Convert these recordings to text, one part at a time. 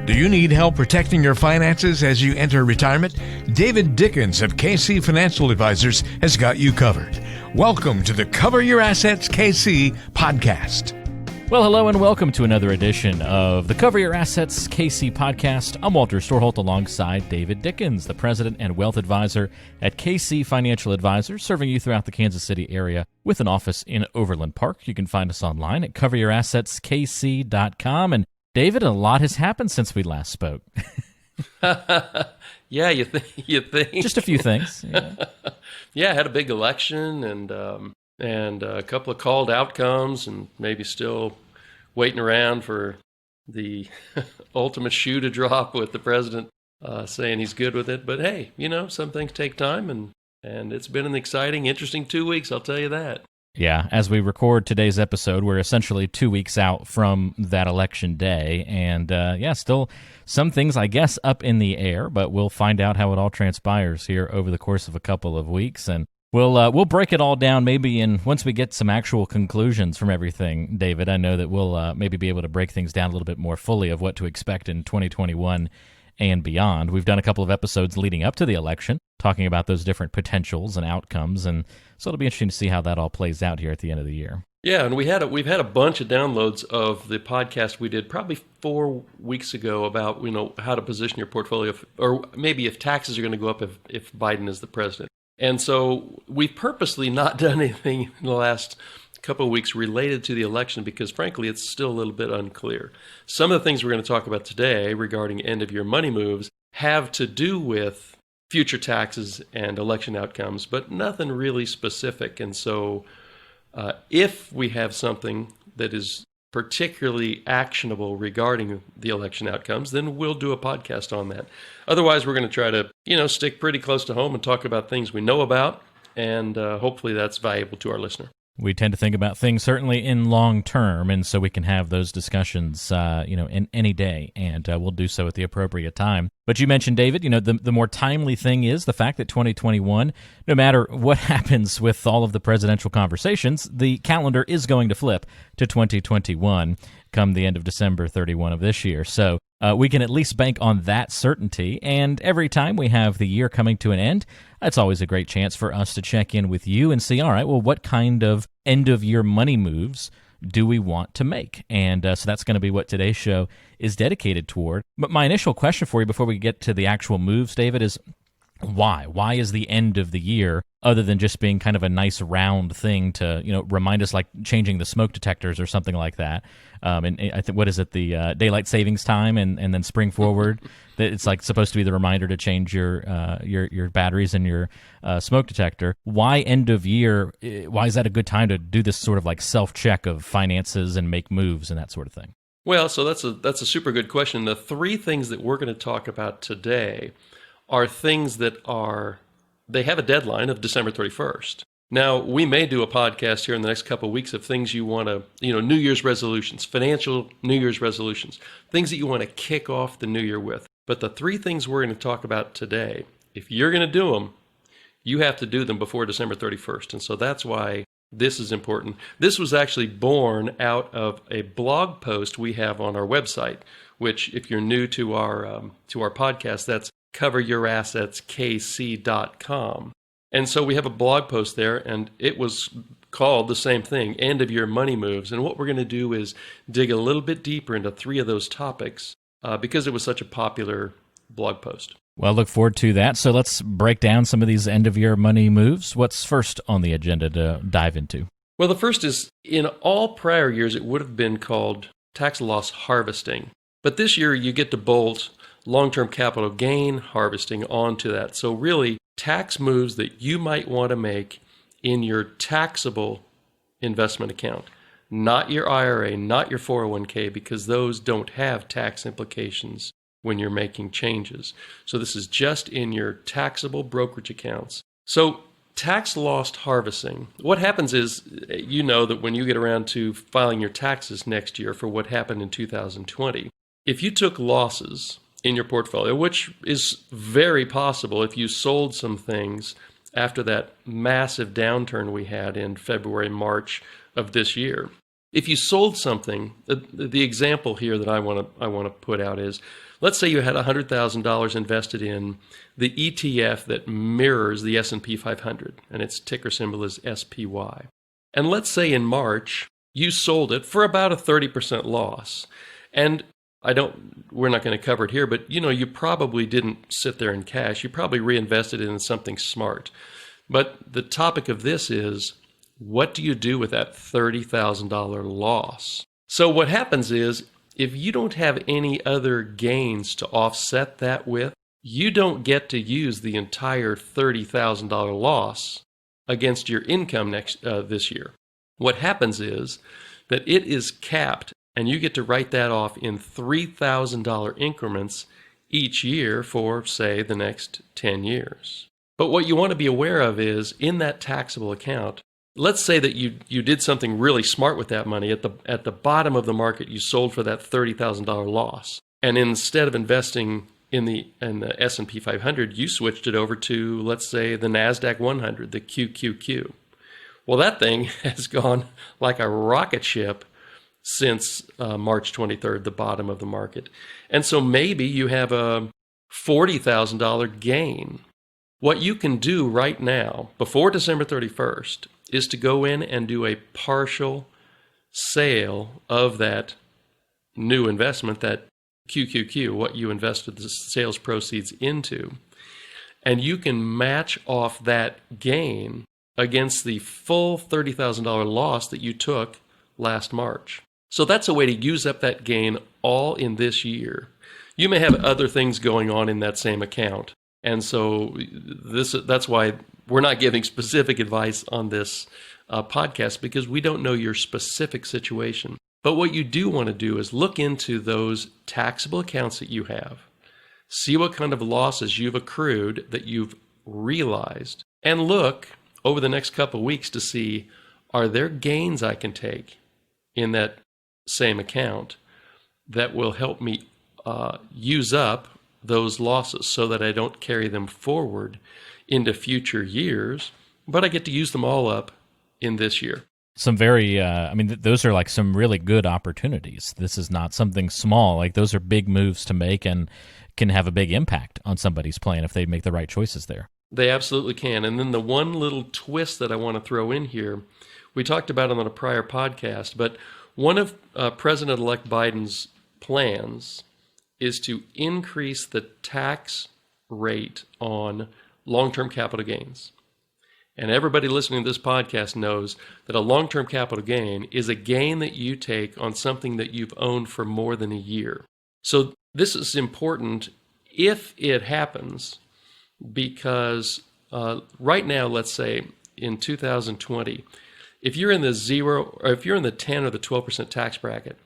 Do you need help protecting your finances as you enter retirement? David Dickens of KC Financial Advisors has got you covered. Welcome to the Cover Your Assets KC podcast. Well, hello and welcome to another edition of the Cover Your Assets KC podcast. I'm Walter Storholt alongside David Dickens, the president and wealth advisor at KC Financial Advisors, serving you throughout the Kansas City area with an office in Overland Park. You can find us online at coveryourassetskc.com. And David, a lot has happened since we last spoke. Yeah, you think? Just a few things. Yeah, I had a big election and a couple of called outcomes, and maybe still waiting around for the ultimate shoe to drop with the president saying he's good with it. But hey, some things take time, and it's been an exciting, interesting 2 weeks, I'll tell you that. Yeah, as we record today's episode, we're essentially 2 weeks out from that election day, and still some things, I guess, up in the air, but we'll find out how it all transpires here over the course of a couple of weeks, and we'll break it all down maybe once we get some actual conclusions from everything, David. I know that we'll maybe be able to break things down a little bit more fully of what to expect in 2021 and beyond. We've done a couple of episodes leading up to the election, talking about those different potentials and outcomes, and so it'll be interesting to see how that all plays out here at the end of the year. Yeah, and we've had a bunch of downloads of the podcast we did probably 4 weeks ago about how to position your portfolio, or maybe if taxes are going to go up if Biden is the president. And so we've purposely not done anything in the last couple of weeks related to the election because, frankly, it's still a little bit unclear. Some of the things we're going to talk about today regarding end-of-year money moves have to do with future taxes and election outcomes, but nothing really specific. And so if we have something that is particularly actionable regarding the election outcomes, then we'll do a podcast on that. Otherwise, we're going to try to, stick pretty close to home and talk about things we know about, and hopefully that's valuable to our listener. We tend to think about things certainly in long term, and so we can have those discussions, in any day, and we'll do so at the appropriate time. But you mentioned, David, the more timely thing is the fact that 2021, no matter what happens with all of the presidential conversations, the calendar is going to flip to 2021 come the end of December 31 of this year. So we can at least bank on that certainty, and every time we have the year coming to an end, it's always a great chance for us to check in with you and see, all right, well, what kind of end-of-year money moves do we want to make? And so that's going to be what today's show is dedicated toward. But my initial question for you before we get to the actual moves, David, is why? Why is the end of the year, other than just being kind of a nice round thing to, remind us, like changing the smoke detectors or something like that? And I think, what is it, the daylight savings time and then spring forward? That it's like supposed to be the reminder to change your batteries in your smoke detector. Why end of year? Why is that a good time to do this sort of like self-check of finances and make moves and that sort of thing? Well, so that's a super good question. The three things that we're going to talk about today are things that they have a deadline of December 31st. Now, we may do a podcast here in the next couple of weeks of things you want to, New Year's resolutions, financial New Year's resolutions, things that you want to kick off the new year with. But the three things we're going to talk about today, if you're going to do them, you have to do them before December 31st. And so that's why this is important. This was actually born out of a blog post we have on our website, which, if you're new to our podcast, that's coveryourassetskc.com. And so we have a blog post there, and it was called the same thing, End of Year Money Moves. And what we're going to do is dig a little bit deeper into three of those topics because it was such a popular blog post. Well, I look forward to that. So let's break down some of these end-of-year money moves. What's first on the agenda to dive into? Well, the first is, in all prior years, it would have been called tax loss harvesting. But this year, you get to bolt long-term capital gain harvesting onto that. So really, tax moves that you might want to make in your taxable investment account, not your IRA, not your 401k, because those don't have tax implications when you're making changes. So this is just in your taxable brokerage accounts. So tax loss harvesting, what happens is, that when you get around to filing your taxes next year for what happened in 2020, if you took losses in your portfolio, which is very possible if you sold some things after that massive downturn we had in February, March of this year. If you sold something, the example here that I want to put out is, let's say you had $100,000 invested in the ETF that mirrors the S&P 500, and its ticker symbol is SPY. And let's say in March, you sold it for about a 30% loss. And we're not going to cover it here, but you probably didn't sit there in cash. You probably reinvested it in something smart. But the topic of this is, what do you do with that $30,000 loss? So what happens is, if you don't have any other gains to offset that with, you don't get to use the entire $30,000 loss against your income this year. What happens is that it is capped, and you get to write that off in $3,000 increments each year for, say, the next 10 years. But what you want to be aware of is, in that taxable account, let's say that you did something really smart with that money. At the bottom of the market, you sold for that $30,000 loss. And instead of investing in the S&P 500, you switched it over to, let's say, the NASDAQ 100, the QQQ. Well, that thing has gone like a rocket ship since March 23rd, the bottom of the market. And so maybe you have a $40,000 gain. What you can do right now, before December 31st, is to go in and do a partial sale of that new investment, that QQQ, what you invested the sales proceeds into. And you can match off that gain against the full $30,000 loss that you took last March. So that's a way to use up that gain all in this year. You may have other things going on in that same account. And so that's why we're not giving specific advice on this podcast, because we don't know your specific situation. But what you do want to do is look into those taxable accounts that you have, see what kind of losses you've accrued that you've realized, and look over the next couple of weeks to see, are there gains I can take in that same account that will help me use up those losses so that I don't carry them forward into future years, but I get to use them all up in this year. Some very, those are like some really good opportunities. This is not something small. Like, those are big moves to make and can have a big impact on somebody's plan if they make the right choices there. They absolutely can. And then the one little twist that I want to throw in here, we talked about it on a prior podcast, but one of President-elect Biden's plans is to increase the tax rate on long-term capital gains. And everybody listening to this podcast knows that a long-term capital gain is a gain that you take on something that you've owned for more than a year. So this is important if it happens, because right now, let's say in 2020, if you're in the 10 or the 12% tax bracket,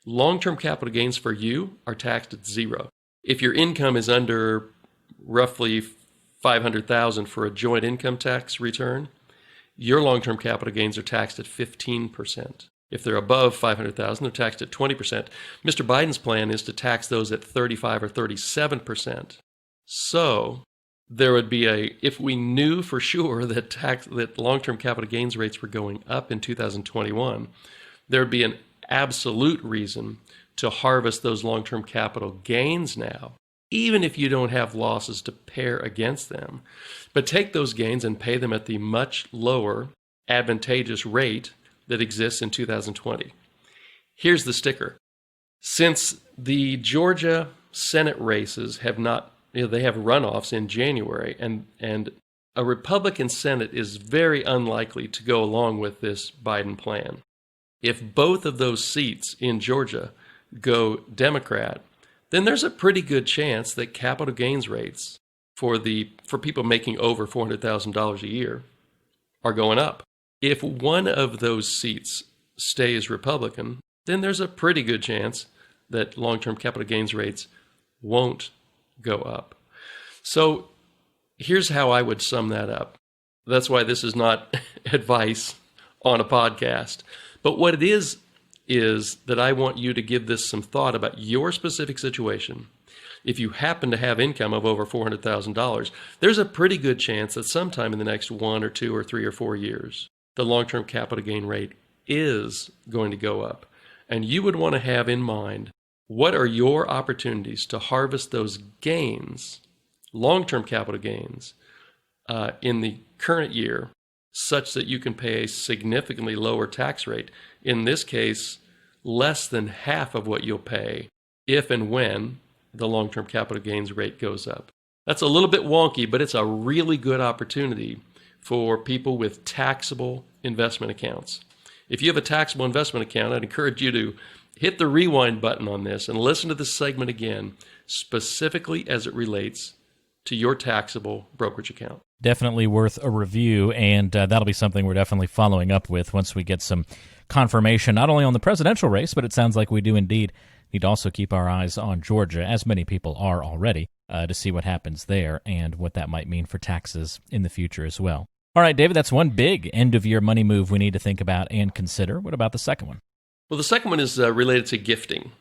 long-term capital gains for you are taxed at 0. If your income is under roughly $500,000 for a joint income tax return, your long-term capital gains are taxed at 15%. If they're above $500,000, they're taxed at 20%. Mr. Biden's plan is to tax those at 35 or 37%. So there would be if we knew for sure that long-term capital gains rates were going up in 2021, there would be an absolute reason to harvest those long-term capital gains now, even if you don't have losses to pair against them. But take those gains and pay them at the much lower advantageous rate that exists in 2020. Here's the sticker. Since the Georgia Senate races have not, they have runoffs in January, and a Republican Senate is very unlikely to go along with this Biden plan. If both of those seats in Georgia go Democrat, then there's a pretty good chance that capital gains rates for people making over $400,000 a year are going up. If one of those seats stays Republican, then there's a pretty good chance that long-term capital gains rates won't go up. So here's how I would sum that up. That's why this is not advice on a podcast. But what it is that I want you to give this some thought about your specific situation. If you happen to have income of over $400,000, there's a pretty good chance that sometime in the next 1 or 2 or 3 or 4 years, the long-term capital gain rate is going to go up. And you would want to have in mind, what are your opportunities to harvest those gains, long-term capital gains, in the current year, such that you can pay a significantly lower tax rate. In this case, less than half of what you'll pay if and when the long-term capital gains rate goes up. That's a little bit wonky, but it's a really good opportunity for people with taxable investment accounts. If you have a taxable investment account, I'd encourage you to hit the rewind button on this and listen to this segment again, specifically as it relates to your taxable brokerage account. Definitely worth a review, and that'll be something we're definitely following up with once we get some confirmation, not only on the presidential race, but it sounds like we do indeed need to also keep our eyes on Georgia, as many people are already, to see what happens there and what that might mean for taxes in the future as well. All right, David, that's one big end-of-year money move we need to think about and consider. What about the second one? Well, the second one is related to gifting.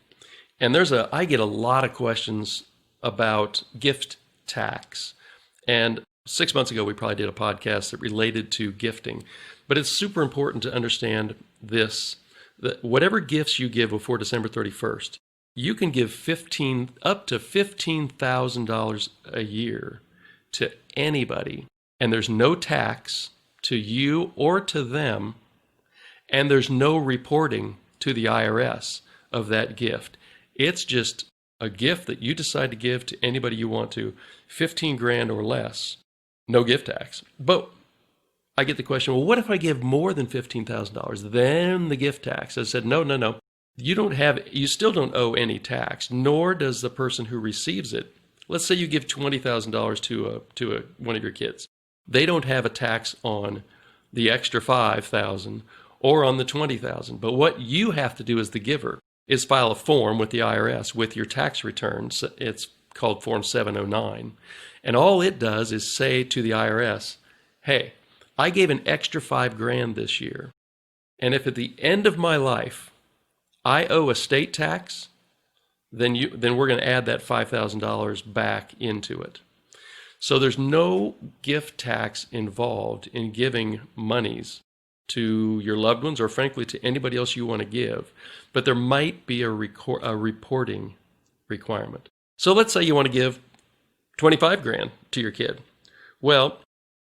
And I get a lot of questions about gift tax. And 6 months ago, we probably did a podcast that related to gifting. But it's super important to understand this, that whatever gifts you give before December 31st, you can give up to $15,000 a year to anybody. And there's no tax to you or to them. And there's no reporting to the IRS of that gift. It's just a gift that you decide to give to anybody you want to, 15 grand or less, no gift tax. But I get the question, well, what if I give more than $15,000? Then the gift tax. I said, no. You still don't owe any tax, nor does the person who receives it. Let's say you give $20,000 to one of your kids. They don't have a tax on the extra $5,000 or on the $20,000. But what you have to do as the giver is file a form with the IRS with your tax returns. It's called Form 709. And all it does is say to the IRS, hey, I gave an extra $5,000 this year. And if at the end of my life I owe a state tax, then we're going to add that $5,000 back into it. So there's no gift tax involved in giving monies to your loved ones or frankly to anybody else you want to give, but there might be a reporting requirement. So let's say you want to give $25,000 to your kid. Well,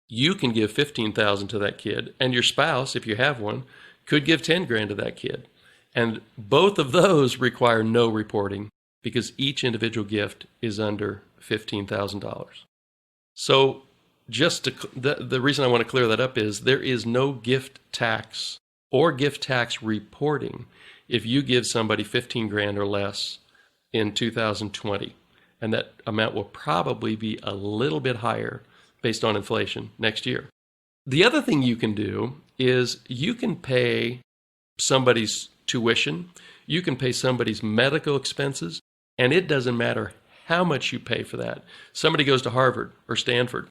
you can give $15,000 to that kid, and your spouse, if you have one, could give $10,000 to that kid. And both of those require no reporting because each individual gift is under $15,000. So the reason I want to clear that up is there is no gift tax or gift tax reporting if you give somebody $15,000 or less in 2020. And that amount will probably be a little bit higher based on inflation next year. The other thing you can do is you can pay somebody's tuition, you can pay somebody's medical expenses, and it doesn't matter how much you pay for that. Somebody goes to Harvard or Stanford,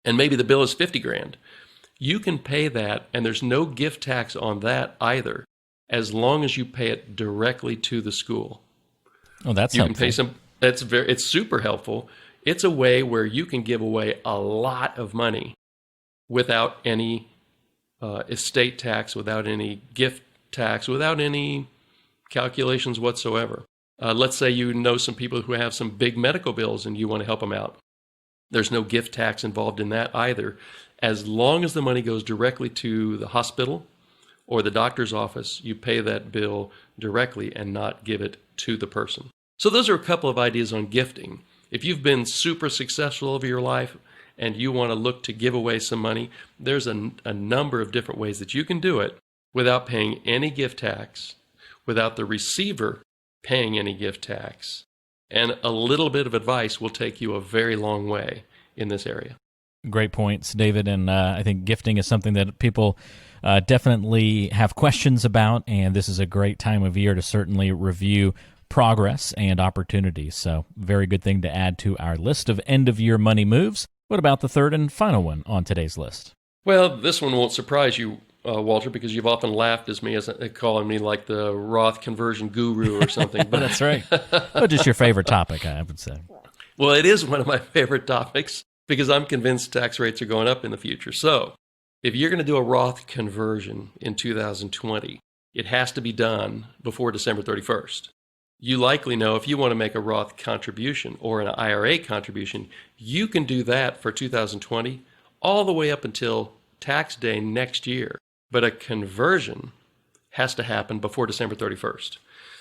and maybe the bill is $50,000. You can pay that, and there's no gift tax on that either, as long as you pay it directly to the school. Oh, that's you helpful. Can pay it's super helpful. It's a way where you can give away a lot of money without any estate tax, without any gift tax, without any calculations whatsoever. Let's say you know some people who have some big medical bills and you want to help them out. There's no gift tax involved in that either. As long as the money goes directly to the hospital or the doctor's office, you pay that bill directly and not give it to the person. So those are a couple of ideas on gifting. If you've been super successful over your life and you want to look to give away some money, there's a number of different ways that you can do it without paying any gift tax, without the receiver paying any gift tax. And a little bit of advice will take you a very long way in this area. Great points, David. And I think gifting is something that people definitely have questions about, and this is a great time of year to certainly review progress and opportunities. So very good thing to add to our list of end-of-year money moves. What about the third and final one on today's list? Well, this one won't surprise you, Walter, because you've often laughed at me as calling me like the Roth conversion guru or something. But that's right. But just your favorite topic, I would say. Well, it is one of my favorite topics because I'm convinced tax rates are going up in the future. So if you're going to do a Roth conversion in 2020, it has to be done before December 31st. You likely know if you want to make a Roth contribution or an IRA contribution, you can do that for 2020 all the way up until tax day next year. But a conversion has to happen before December 31st.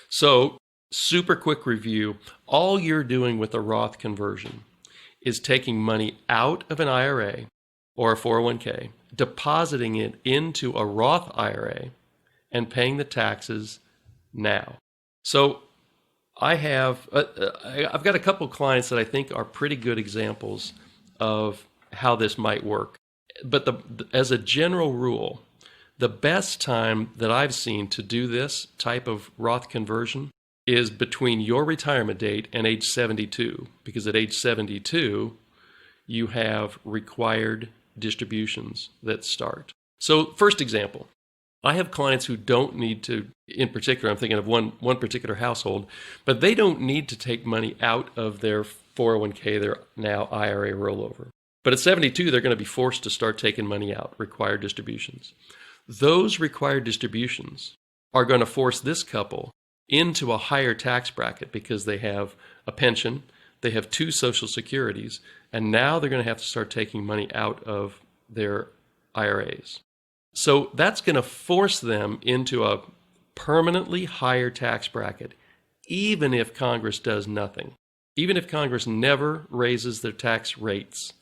So, super quick review. All you're doing with a Roth conversion is taking money out of an IRA or a 401k, depositing it into a Roth IRA, and paying the taxes now. So I've got a couple clients that I think are pretty good examples of how this might work. But as a general rule, the best time that I've seen to do this type of Roth conversion is between your retirement date and age 72, because at age 72, you have required distributions that start. So first example, I have clients who don't need to, in particular, I'm thinking of one particular household, but they don't need to take money out of their 401k, their now IRA rollover. But at 72, they're going to be forced to start taking money out, required distributions. Those required distributions are going to force this couple into a higher tax bracket because they have a pension, they have 2 Social Securities, and now they're going to have to start taking money out of their IRAs. So that's going to force them into a permanently higher tax bracket, even if Congress does nothing. Even if Congress never raises their tax rates,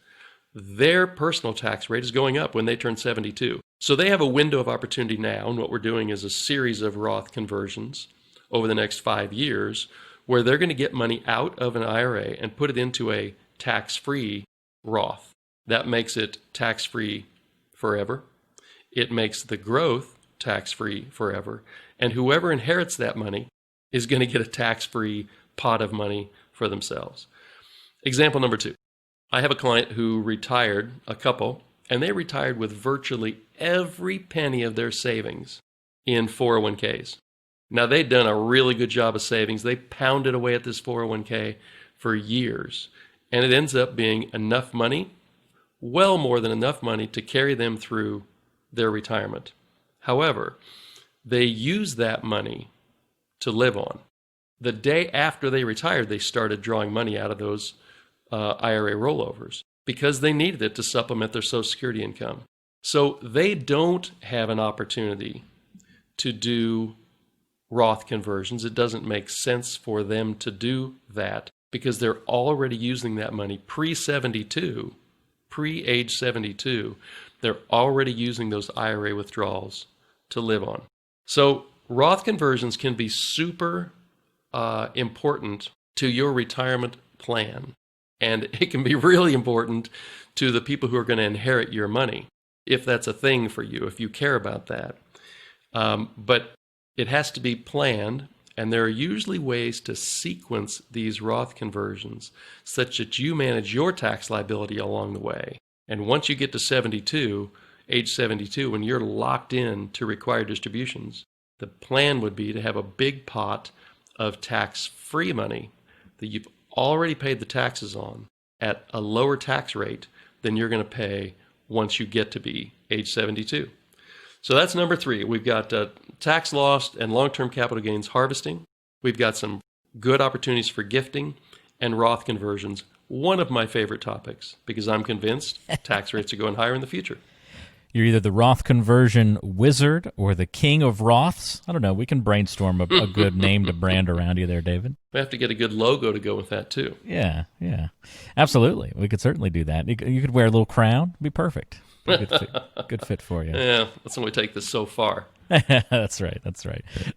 their personal tax rate is going up when they turn 72. So they have a window of opportunity now, and what we're doing is a series of Roth conversions over the next 5 years where they're going to get money out of an IRA and put it into a tax-free Roth. That makes it tax-free forever. It makes the growth tax-free forever. And whoever inherits that money is going to get a tax-free pot of money for themselves. Example number 2. I have a client who retired, a couple, and they retired with virtually every penny of their savings in 401ks. Now, they'd done a really good job of savings. They pounded away at this 401k for years. And it ends up being enough money, well more than enough money to carry them through their retirement. However, they use that money to live on. The day after they retired, they started drawing money out of those IRA rollovers because they needed it to supplement their Social Security income. So they don't have an opportunity to do Roth conversions. It doesn't make sense for them to do that because they're already using that money pre-72, pre-age 72. They're already using those IRA withdrawals to live on. So Roth conversions can be super important to your retirement plan. And it can be really important to the people who are going to inherit your money, if that's a thing for you, if you care about that. But it has to be planned, and there are usually ways to sequence these Roth conversions such that you manage your tax liability along the way. And once you get to age 72, when you're locked in to required distributions, the plan would be to have a big pot of tax-free money that you've already paid the taxes on at a lower tax rate than you're going to pay once you get to be age 72. So that's number 3. We've got tax loss and long-term capital gains harvesting. We've got some good opportunities for gifting and Roth conversions. One of my favorite topics because I'm convinced tax rates are going higher in the future. You're either the Roth conversion wizard or the king of Roths. I don't know. We can brainstorm a good name to brand around you there, David. We have to get a good logo to go with that, too. Yeah. Absolutely. We could certainly do that. You could wear a little crown. It'd be perfect. Good fit for you. Yeah, let's only take this so far. That's right.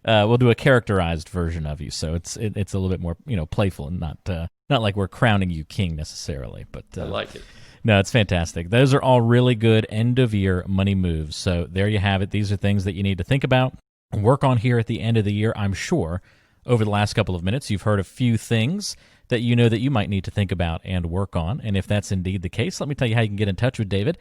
We'll do a characterized version of you, so it's a little bit more playful and not like we're crowning you king necessarily. But I like it. No, it's fantastic. Those are all really good end-of-year money moves. So there you have it. These are things that you need to think about and work on here at the end of the year. I'm sure over the last couple of minutes you've heard a few things that you know that you might need to think about and work on. And if that's indeed the case, let me tell you how you can get in touch with David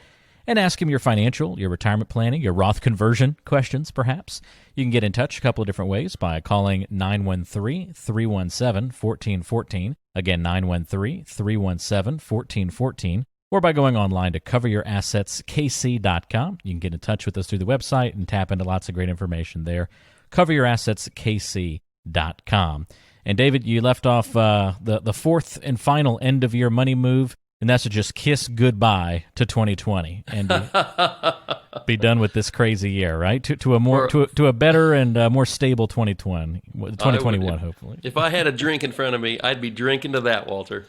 and ask him your financial, your retirement planning, your Roth conversion questions, perhaps. You can get in touch a couple of different ways by calling 913-317-1414. Again, 913-317-1414. Or by going online to coveryourassetskc.com. You can get in touch with us through the website and tap into lots of great information there. coveryourassetskc.com. And David, you left off the fourth and final end of year money move, and that's to just kiss goodbye to 2020 and be done with this crazy year, right? To a better and more stable 2021, hopefully. If I had a drink in front of me, I'd be drinking to that, Walter.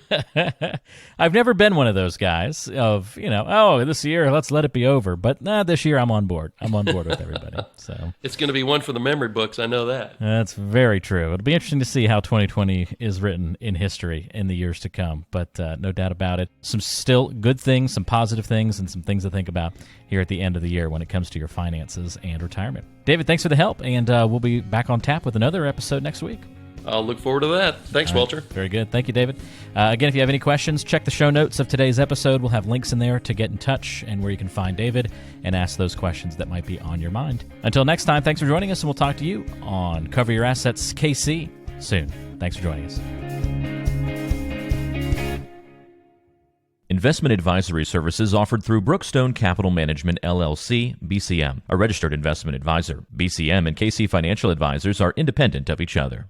I've never been one of those guys of, this year, let's let it be over. But this year I'm on board. I'm on board with everybody. So it's going to be one for the memory books. I know that. That's very true. It'll be interesting to see how 2020 is written in history in the years to come. But no doubt about it. Some still good things, some positive things, and some things to think about here at the end of the year when it comes to your finances and retirement. David, thanks for the help, and we'll be back on tap with another episode next week. I'll look forward to that. Thanks, Walter. Very good. Thank you, David. Again, if you have any questions, check the show notes of today's episode. We'll have links in there to get in touch and where you can find David and ask those questions that might be on your mind. Until next time, thanks for joining us, and we'll talk to you on Cover Your Assets KC soon. Thanks for joining us. Investment advisory services offered through Brookstone Capital Management, LLC, BCM, a registered investment advisor. BCM and KC Financial Advisors are independent of each other.